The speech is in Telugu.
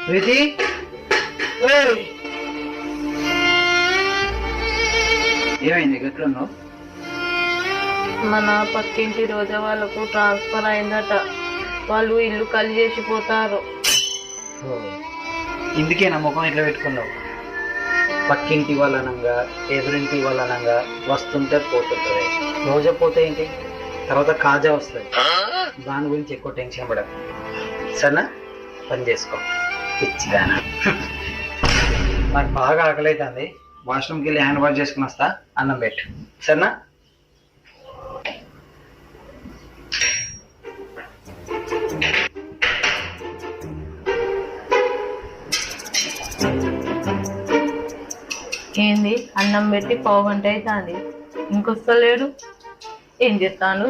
ప్రీతి ఏమైంది ఎట్లున్నావు? మన పక్కింటి రోజా వాళ్ళకు ట్రాన్స్ఫర్ అయిందట. వాళ్ళు ఇల్లు ఖాళీ చేసిపోతారు. ఇందుకే నా ముఖం ఇట్లా పెట్టుకున్నావు. పక్కింటి వాళ్ళనంగా ఎదురింటి వాళ్ళనంగా వస్తుంటే పోతుంటుంది. రోజా పోతే ఏంటి, తర్వాత కాజా వస్తుంది. దాని గురించి ఎక్కువ టెన్షన్ పడకు సరేనా? పని చేసుకో పిచ్చిగానా. నాకు బాగా ఆకలి అవుతుంది. వాష్రూమ్కి వెళ్ళి హ్యాండ్ వాష్ చేసుకుని వస్తా. అన్నం పెట్టు సరేనా? ఏంది అన్నం పెట్టి 1/2 గంట అవుతుంది, ఇంకొస్తలేడు. ఏం చేస్తాను?